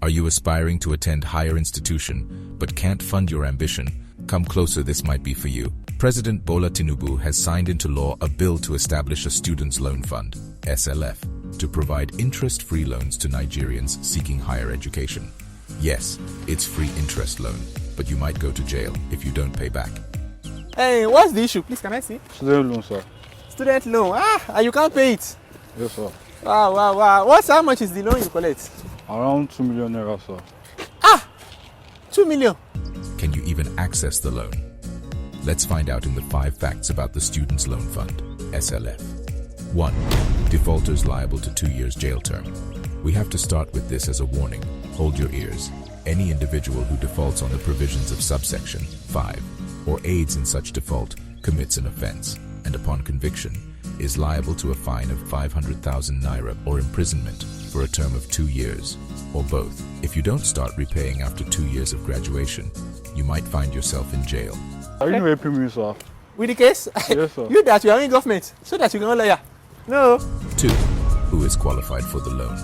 Are you aspiring to attend higher institution but can't fund your ambition? Come closer, this might be for you. President Bola Tinubu has signed into law a bill to establish a Students' Loan Fund, SLF, to provide interest-free loans to Nigerians seeking higher education. Yes, it's free interest loan, but you might go to jail if you don't pay back. Hey, what's the issue? Please, can I see? Student loan, sir. Student loan. And you can't pay it? Yes, sir. Wow. How much is the loan you collect? Around 2 million naira, sir. 2 million. Can you even access the loan? Let's find out in the 5 facts about the Students' Loan Fund, SLF. 1. Defaulters liable to 2 years jail term. We have to start with this as a warning. Hold your ears. Any individual who defaults on the provisions of subsection 5 or aids in such default commits an offense and upon conviction is liable to a fine of 500,000 naira or imprisonment for a term of 2 years, or both. If you don't start repaying after 2 years of graduation, you might find yourself in jail. Are you helping me, sir? With the case? Yes, sir. You that you are in government, so that you can lawyer. No. 2. Who is qualified for the loan?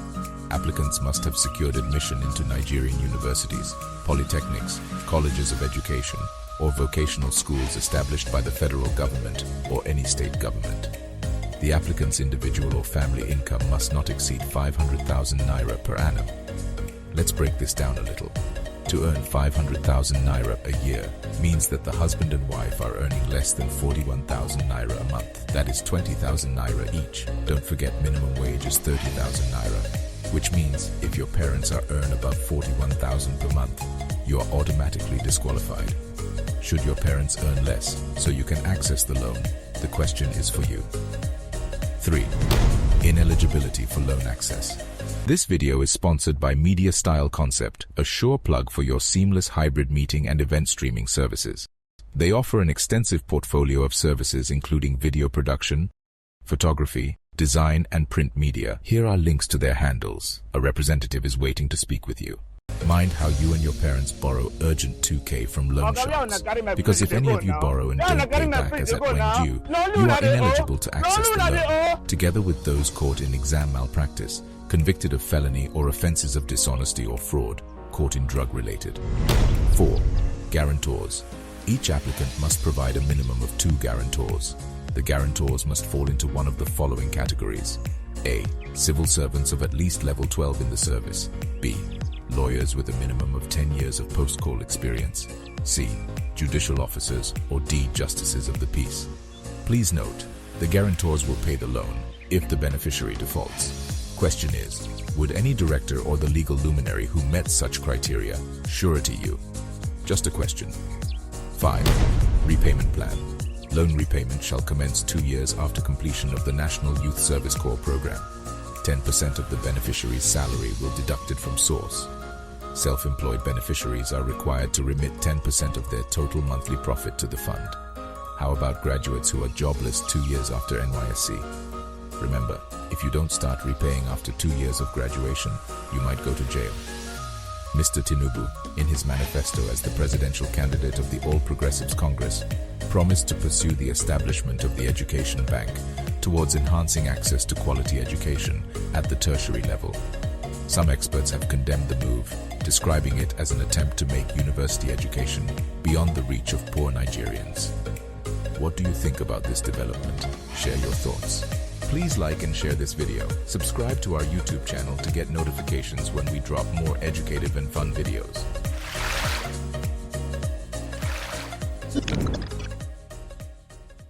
Applicants must have secured admission into Nigerian universities, polytechnics, colleges of education, or vocational schools established by the federal government or any state government. The applicant's individual or family income must not exceed 500,000 naira per annum. Let's break this down a little. To earn 500,000 naira a year means that the husband and wife are earning less than 41,000 naira a month. That is 20,000 naira each. Don't forget minimum wage is 30,000 naira, which means if your parents are earn above 41,000 per month, you are automatically disqualified. Should your parents earn less so you can access the loan? The question is for you. 3. Ineligibility for loan access. This video is sponsored by Media Style Concept, a sure plug for your seamless hybrid meeting and event streaming services. They offer an extensive portfolio of services including video production, photography, design, and print media. Here are links to their handles. A representative is waiting to speak with you. Mind how you and your parents borrow urgent 2K from loan sharks. Because if any of you borrow and don't pay back as at when due, you are ineligible to access the loan, together with those caught in exam malpractice, convicted of felony or offenses of dishonesty or fraud, caught in drug-related. 4. Guarantors. Each applicant must provide a minimum of 2 guarantors. The guarantors must fall into one of the following categories. A. Civil servants of at least level 12 in the service. B. Lawyers with a minimum of 10 years of post-call experience. C. Judicial officers, or D. Justices of the peace. Please note, the guarantors will pay the loan if the beneficiary defaults. Question is, would any director or the legal luminary who met such criteria surety you? Just a question. 5. Repayment Plan. Loan repayment shall commence 2 years after completion of the National Youth Service Corps program. 10% of the beneficiary's salary will be deducted from source. Self-employed beneficiaries are required to remit 10% of their total monthly profit to the fund. How about graduates who are jobless 2 years after NYSC? Remember, if you don't start repaying after 2 years of graduation, you might go to jail. Mr. Tinubu, in his manifesto as the presidential candidate of the All Progressives Congress, promised to pursue the establishment of the Education Bank towards enhancing access to quality education at the tertiary level. Some experts have condemned the move, describing it as an attempt to make university education beyond the reach of poor Nigerians. What do you think about this development? Share your thoughts. Please like and share this video. Subscribe to our YouTube channel to get notifications when we drop more educative and fun videos.